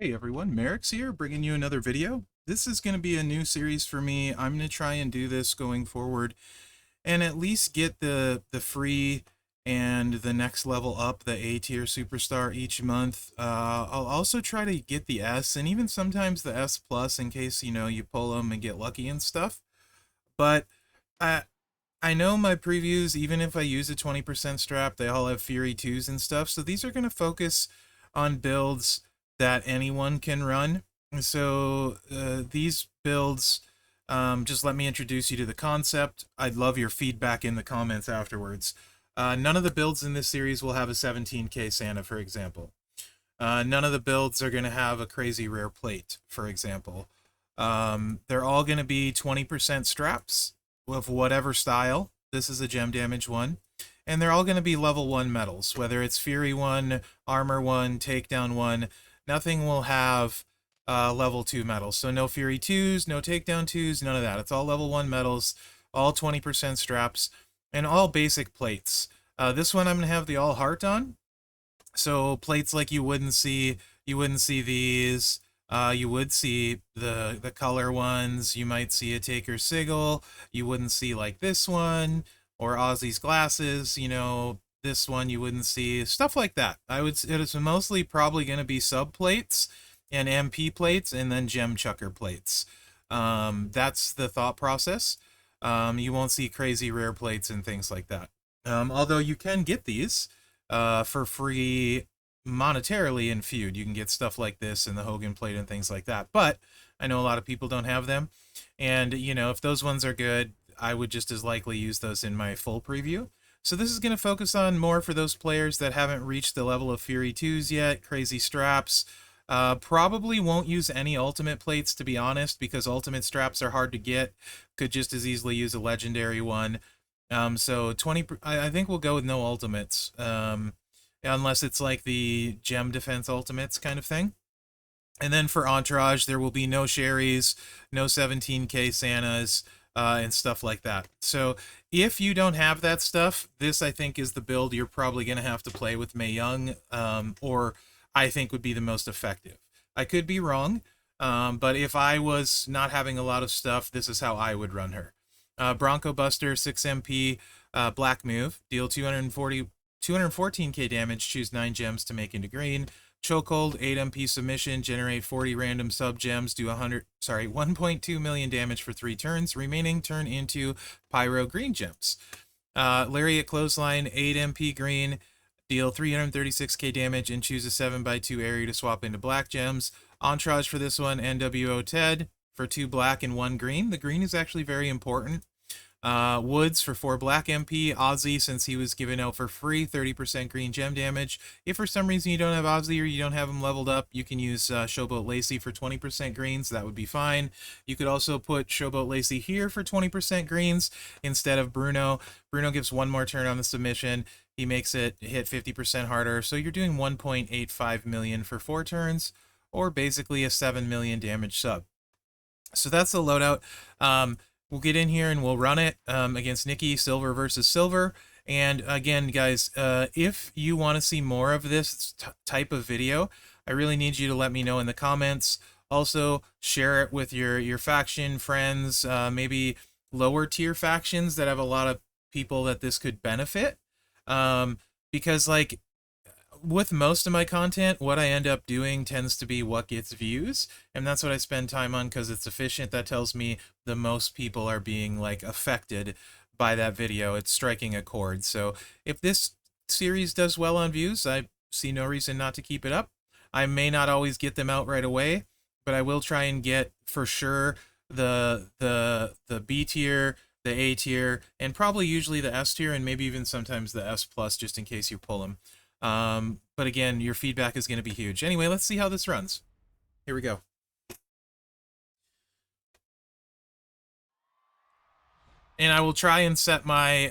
Hey everyone, Mherex here, bringing you another video. This is going to be a new series for me. I'm going to try and do this going forward and at least get the free and the next level up, the A tier superstar each month. I'll also try to get the S and even sometimes the S plus in case, you pull them and get lucky and stuff. But I, I know my previews, even if I use a 20% strap, they all have Fury 2s and stuff. So these are going to focus on builds that anyone can run. So these builds, just let me introduce you to the concept. I'd love your feedback in the comments afterwards. None of the builds in this series will have a 17k Santa, for example. None of the builds are going to have a crazy rare plate, for example. They're all going to be 20% straps of whatever style. This is a gem damage one. And they're all going to be level 1 medals, whether it's Fury 1, Armor 1, Takedown 1. Nothing will have level 2 medals. So no Fury 2s, no Takedown 2s, none of that. It's all level 1 medals, all 20% straps, and all basic plates. This one I'm going to have the all heart on. So plates like you wouldn't see these. You would see the color ones. You might see a Taker Sigil. You wouldn't see like this one or Ozzy's glasses. This one you wouldn't see, stuff like that. It's mostly probably going to be sub plates and MP plates and then gem chucker plates. That's the thought process. You won't see crazy rare plates and things like that. Although you can get these for free monetarily in Feud. You can get stuff like this and the Hogan plate and things like that. But I know a lot of people don't have them. And, if those ones are good, I would just as likely use those in my full preview. So this is going to focus on more for those players that haven't reached the level of Fury 2s yet, crazy straps. Probably won't use any ultimate plates, to be honest, because ultimate straps are hard to get. Could just as easily use a legendary one. So 20, I think we'll go with no ultimates. Unless it's like the gem defense ultimates kind of thing. And then for Entourage, there will be no Sherrys, no 17k Santas, and stuff like that. So if you don't have that stuff, this I think is the build you're probably going to have to play with Mae Young, or I think would be the most effective. I could be wrong, but if I was not having a lot of stuff, this is how I would run her. Bronco Buster, 6 MP, black move, deal 214k damage, choose 9 gems to make into green. Chokehold, 8 MP submission, generate 40 random sub gems, do 1.2 million damage for 3 turns. Remaining turn into Pyro green gems. Lariat Clothesline, 8 MP green, deal 336k damage, and choose a 7x2 area to swap into black gems. Entourage for this one, NWO Ted for 2 black and 1 green. The green is actually very important. Woods for 4 black MP. Ozzy, since he was given out for free, 30% green gem damage. If for some reason you don't have Ozzy or you don't have him leveled up, you can use Showboat Lacey for 20% greens. That would be fine. You could also put Showboat Lacey here for 20% greens instead of Bruno. Bruno gives 1 more turn on the submission. He makes it hit 50% harder. So you're doing 1.85 million for 4 turns, or basically a 7 million damage sub. So that's the loadout. We'll get in here and we'll run it against Nikki, silver versus silver. And again, guys, if you want to see more of this type of video, I really need you to let me know in the comments. Also, share it with your faction friends, maybe lower tier factions that have a lot of people that this could benefit. Because, like, with most of my content, what I end up doing tends to be what gets views, and that's what I spend time on because it's efficient. That tells me the most people are being like affected by that video. It's striking a chord. So if this series does well on views, I see no reason not to keep it up. I may not always get them out right away, but I will try and get for sure the B tier, the A tier, and probably usually the S tier, and maybe even sometimes the S plus, just in case you pull them. But again, your feedback is going to be huge. Anyway, let's see how this runs. Here we go. And I will try and set my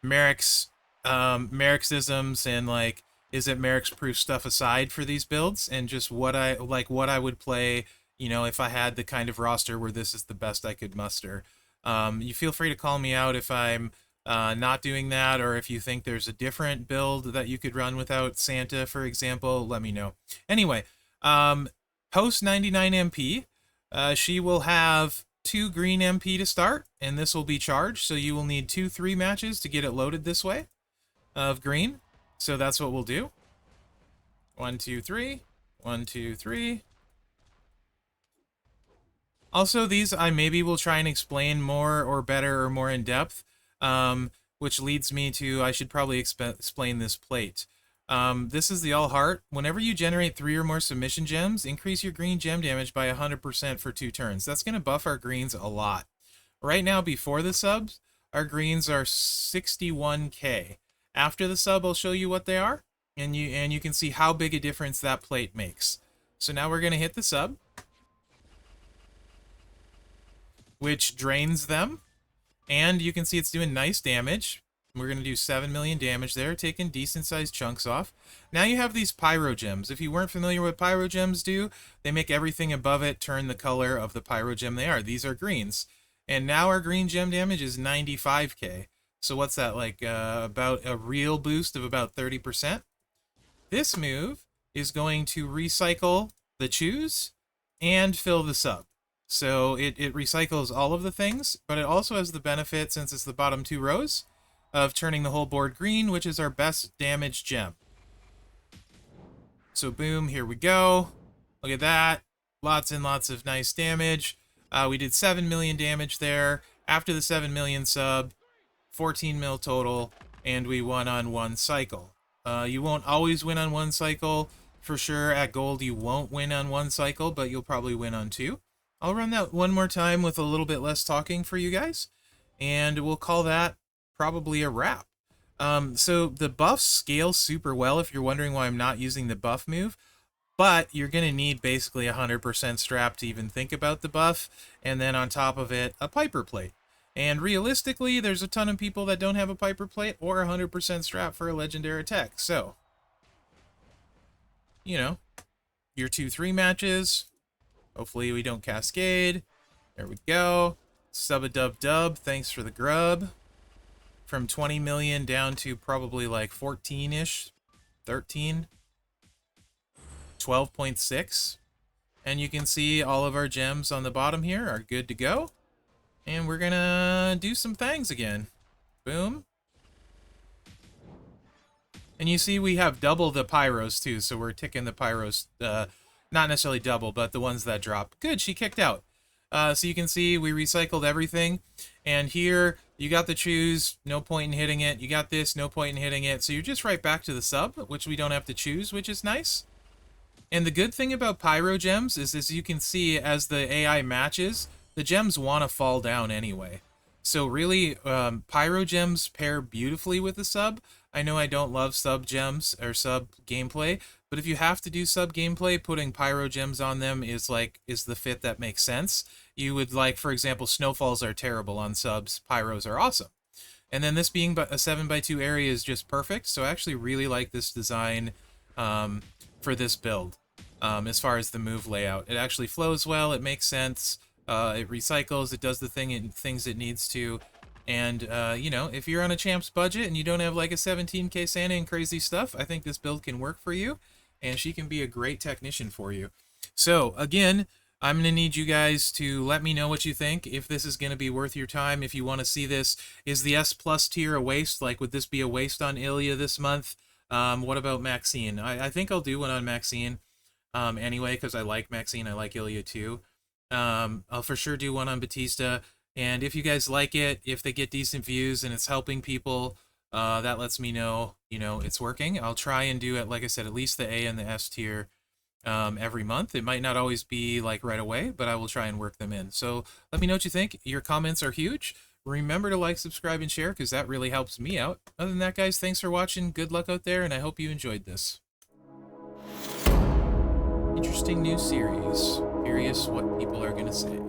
Mherex Mherexisms and like is it Mherex proof stuff aside for these builds, and just what I would play, if I had the kind of roster where this is the best I could muster. You feel free to call me out if I'm not doing that, or if you think there's a different build that you could run without Santa, for example, let me know. Anyway, Post 99 MP, she will have 2 green MP to start, and this will be charged, so you will need 2 3 matches to get it loaded this way of green. So that's what we'll do. 1 2 3, 1 2 3. Also, these I maybe will try and explain more or better or more in depth, which leads me to I should probably explain this plate. This is the all heart. Whenever you generate 3 or more submission gems, increase your green gem damage by 100% for 2 turns. That's going to buff our greens a lot. Right now, before the subs, our greens are 61k. After the sub, I'll show you what they are, and you can see how big a difference that plate makes. So now we're going to hit the sub, which drains them, and you can see it's doing nice damage. We're going to do 7 million damage there, taking decent-sized chunks off. Now you have these pyro gems. If you weren't familiar with what pyro gems do, they make everything above it turn the color of the pyro gem they are. These are greens. And now our green gem damage is 95k. So what's that, like about a real boost of about 30%? This move is going to recycle the choose and fill the sub. So it recycles all of the things, but it also has the benefit, since it's the bottom 2 rows, of turning the whole board green, which is our best damage gem. So boom, here we go. Look at that. Lots and lots of nice damage. We did 7 million damage there. After the 7 million sub, 14 mil total, and we won on 1 cycle. You won't always win on 1 cycle. For sure, at gold, you won't win on 1 cycle, but you'll probably win on 2. I'll run that one more time with a little bit less talking for you guys, and we'll call that probably a wrap. So the buffs scale super well if you're wondering why I'm not using the buff move, but you're going to need basically 100% strap to even think about the buff, and then on top of it, a Piper plate. And realistically, there's a ton of people that don't have a Piper plate or 100% strap for a legendary tech. So, you know, your 2-3 matches. Hopefully we don't cascade. There we go. Sub-a-dub-dub. Thanks for the grub. From 20 million down to probably like 14-ish. 13. 12.6. And you can see all of our gems on the bottom here are good to go. And we're gonna do some things again. Boom. And you see we have double the pyros too, so we're ticking the pyros, not necessarily double, but the ones that drop. Good, she kicked out. So you can see we recycled everything. And here, you got the choose, no point in hitting it. You got this, no point in hitting it. So you're just right back to the sub, which we don't have to choose, which is nice. And the good thing about pyro gems is, as you can see, as the AI matches, the gems want to fall down anyway. So really, pyro gems pair beautifully with the sub. I know I don't love sub gems or sub gameplay, but if you have to do sub gameplay, putting pyro gems on them is the fit that makes sense. You would, like, for example, snowfalls are terrible on subs, pyros are awesome. And then this being a 7x2 area is just perfect, so I actually really like this design for this build. As far as the move layout, it actually flows well, it makes sense, it recycles, it does the things it needs to. And, you know, if you're on a champ's budget and you don't have like a 17k Santa and crazy stuff, I think this build can work for you, and she can be a great technician for you. So, again, I'm going to need you guys to let me know what you think, if this is going to be worth your time, if you want to see this. Is the S+ tier a waste? Like, would this be a waste on Ilya this month? What about Maxine? I think I'll do one on Maxine anyway, because I like Maxine, I like Ilya too. I'll for sure do one on Batista. And if you guys like it, if they get decent views and it's helping people, that lets me know, you know, it's working. I'll try and do it, like I said, at least the A and the S tier every month. It might not always be like right away, but I will try and work them in. So let me know what you think. Your comments are huge. Remember to like, subscribe, and share, because that really helps me out. Other than that, guys, thanks for watching. Good luck out there, and I hope you enjoyed this. Interesting new series. Curious what people are going to say.